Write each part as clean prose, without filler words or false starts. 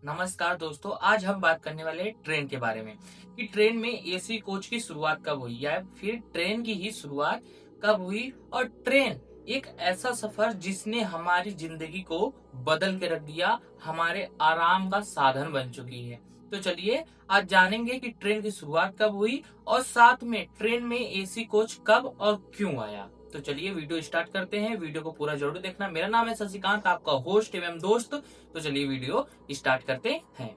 नमस्कार दोस्तों, आज हम बात करने वाले हैं ट्रेन के बारे में कि ट्रेन में एसी कोच की शुरुआत कब हुई या फिर ट्रेन की ही शुरुआत कब हुई। और ट्रेन एक ऐसा सफर जिसने हमारी जिंदगी को बदल के रख दिया, हमारे आराम का साधन बन चुकी है। तो चलिए आज जानेंगे कि ट्रेन की शुरुआत कब हुई और साथ में ट्रेन में एसी कोच कब और क्यों आया। तो चलिए वीडियो स्टार्ट करते हैं। वीडियो को पूरा जरूर देखना। मेरा नाम है शशिकांत, आपका होस्ट एवं दोस्त। तो चलिए वीडियो स्टार्ट करते हैं।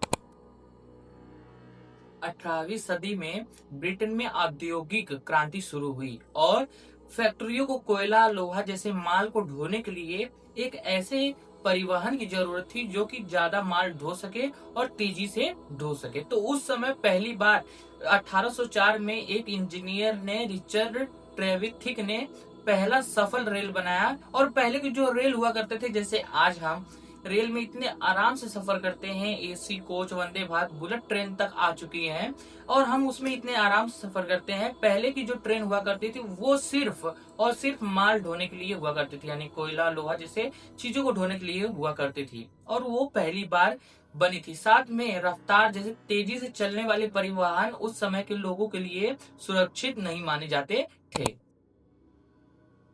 18वीं सदी में ब्रिटेन में औद्योगिक क्रांति शुरू हुई और फैक्ट्रियों को कोयला, लोहा जैसे माल को ढोने के लिए एक ऐसे परिवहन की जरूरत थी जो कि ज्यादा माल ढो सके और तेजी से ढो सके। तो उस समय पहली बार 1804 में एक इंजीनियर ने, रिचर्ड ट्रेविथिक ने पहला सफल रेल बनाया। और पहले के जो रेल हुआ करते थे, जैसे आज हम रेल में इतने आराम से सफर करते हैं, AC coach, Vande Bharat, bullet train तक आ चुकी हैं और हम उसमें इतने आराम से सफर करते हैं। पहले की जो ट्रेन हुआ करती थी वो सिर्फ और सिर्फ माल ढोने के लिए हुआ करती थी, यानी कोयला, लोहा जैसे चीजों को ढोने के लिए हुआ करती थी और वो पहली बार बनी थी। साथ में रफ्तार जैसे तेजी से चलने वाले परिवहन उस समय के लोगों के लिए सुरक्षित नहीं माने जाते थे।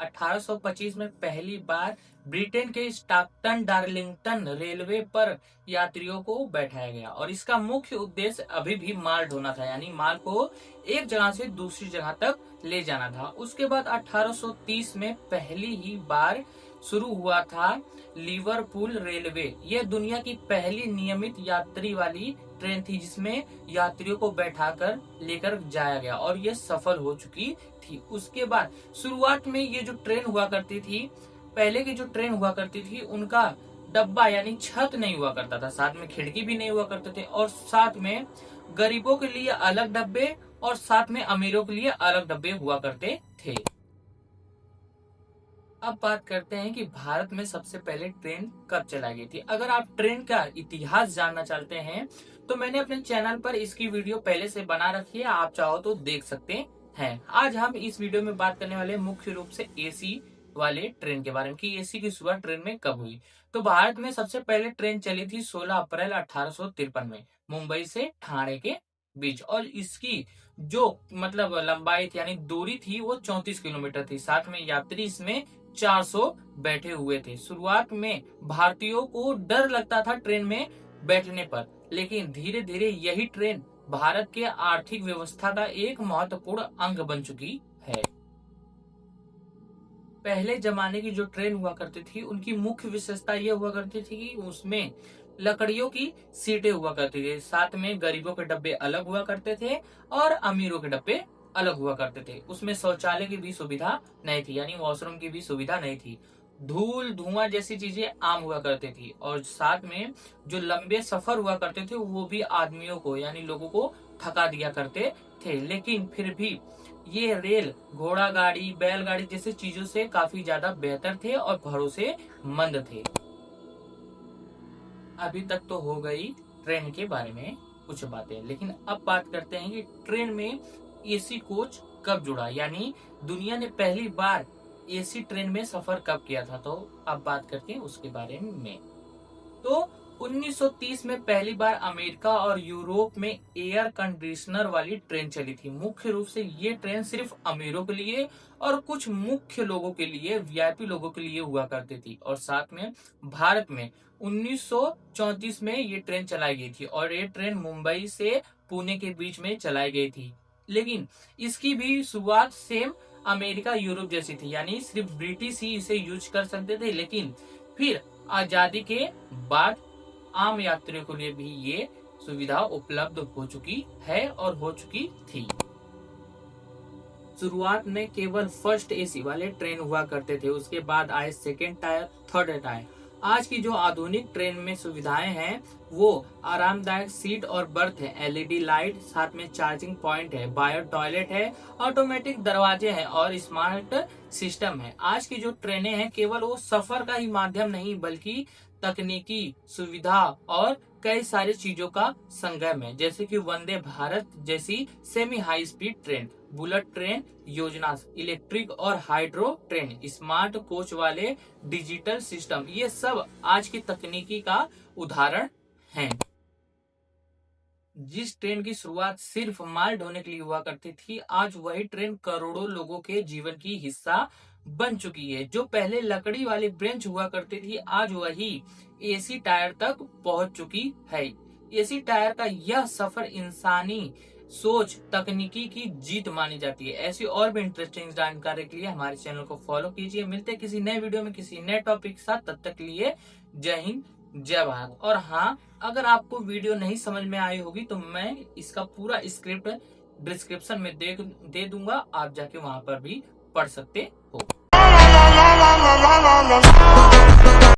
1825 में पहली बार ब्रिटेन के स्टॉकटन डार्लिंगटन रेलवे पर यात्रियों को बैठाया गया और इसका मुख्य उद्देश्य अभी भी माल ढोना था, यानी माल को एक जगह से दूसरी जगह तक ले जाना था। उसके बाद 1830 में पहली ही बार शुरू हुआ था लिवरपूल रेलवे। यह दुनिया की पहली नियमित यात्री वाली ट्रेन थी जिसमें यात्रियों को बैठाकर लेकर जाया गया और यह सफल हो चुकी थी। उसके बाद शुरुआत में ये जो ट्रेन हुआ करती थी, पहले की जो ट्रेन हुआ करती थी उनका डब्बा यानी छत नहीं हुआ करता था, साथ में खिड़की भी नहीं हुआ करते थे और साथ में गरीबों के लिए अलग डब्बे और साथ में अमीरों के लिए अलग डब्बे हुआ करते थे। अब बात करते हैं कि भारत में सबसे पहले ट्रेन कब चलाई गई थी। अगर आप ट्रेन का इतिहास जानना चाहते हैं तो मैंने अपने चैनल पर इसकी वीडियो पहले से बना रखी है, आप चाहो तो देख सकते हैं। आज हम इस वीडियो में बात करने वाले मुख्य रूप से एसी वाले ट्रेन के बारे में कि एसी की शुरुआत ट्रेन में कब हुई। तो भारत में सबसे पहले ट्रेन चली थी 16 अप्रैल 1853 में मुंबई से ठाणे के बीच और इसकी जो मतलब लंबाई थी यानी दूरी थी वो 34 किलोमीटर थी। साथ में यात्री इसमें 400 बैठे हुए थे। शुरुआत में भारतीयों को डर लगता था ट्रेन में बैठने पर, लेकिन धीरे धीरे यही ट्रेन भारत के आर्थिक व्यवस्था का एक महत्वपूर्ण अंग बन चुकी है। पहले जमाने की जो ट्रेन हुआ करती थी उनकी मुख्य विशेषता यह हुआ करती थी कि उसमें लकड़ियों की सीटें हुआ करती थी, साथ में गरीबों के डब्बे अलग हुआ करते थे और अमीरों के डब्बे अलग हुआ करते थे। उसमें शौचालय की भी सुविधा नहीं थी, यानी वॉशरूम की भी सुविधा नहीं थी। धूल, धुआं जैसी चीजें आम हुआ करती थी और साथ में जो लंबे सफर हुआ करते थे वो भी आदमियों को यानी लोगों को थका दिया करते थे। लेकिन फिर भी ये रेल घोड़ा गाड़ी, बैलगाड़ी जैसी चीजों से काफी ज्यादा बेहतर थे और भरोसेमंद थे। अभी तक तो हो गई ट्रेन के बारे में कुछ बातें, लेकिन अब बात करते हैं कि ट्रेन में एसी कोच कब जुड़ा, यानी दुनिया ने पहली बार एसी ट्रेन में सफर कब किया था। तो अब बात करते हैं उसके बारे में। तो 1930 में पहली बार अमेरिका और यूरोप में एयर कंडीशनर वाली ट्रेन चली थी। मुख्य रूप से ये ट्रेन सिर्फ अमीरों के लिए और कुछ मुख्य लोगों के लिए, वीआईपी लोगों के लिए हुआ करती थी। और साथ में भारत में 1934 में ये ट्रेन चलाई गई थी और ये ट्रेन मुंबई से पुणे के बीच में चलाई गई थी। लेकिन इसकी भी शुरुआत सेम अमेरिका, यूरोप जैसी थी, यानी सिर्फ ब्रिटिश ही इसे यूज कर सकते थे। लेकिन फिर आजादी के बाद आम यात्रियों के लिए भी ये सुविधा उपलब्ध हो चुकी है और हो चुकी थी। शुरुआत में केवल फर्स्ट एसी वाले ट्रेन हुआ करते थे, उसके बाद आए सेकेंड टायर, थर्ड टायर। आज की जो आधुनिक ट्रेन में सुविधाएं हैं वो आरामदायक सीट और बर्थ है, एलईडी लाइट, साथ में चार्जिंग पॉइंट है, बायो टॉयलेट है, ऑटोमेटिक दरवाजे हैं और स्मार्ट सिस्टम है। आज की जो ट्रेनें हैं केवल वो सफर का ही माध्यम नहीं बल्कि तकनीकी सुविधा और कई सारी चीजों का संगम है, जैसे कि वंदे भारत जैसी semi high speed train, bullet train योजना, इलेक्ट्रिक और हाइड्रो ट्रेन, स्मार्ट कोच वाले डिजिटल सिस्टम, ये सब आज की तकनीकी का उदाहरण हैं। जिस ट्रेन की शुरुआत सिर्फ माल ढोने के लिए हुआ करती थी, आज वही ट्रेन करोड़ों लोगों के जीवन की हिस्सा बन चुकी है। जो पहले लकड़ी वाली ब्रेंच हुआ करती थी, आज वही एसी टायर तक पहुंच चुकी है। एसी टायर का यह सफर इंसानी सोच तकनीकी की जीत मानी जाती है। ऐसी और भी इंटरेस्टिंग जानकारी के लिए हमारे चैनल को फॉलो कीजिए। मिलते हैं किसी नए वीडियो में किसी नए टॉपिक के साथ, तब तक के लिए जय हिंद जय भारत। और हाँ, अगर आपको वीडियो नहीं समझ में आई होगी तो मैं इसका पूरा स्क्रिप्ट डिस्क्रिप्शन में दे दूंगा, आप जाके वहां पर भी पढ़ सकते हो।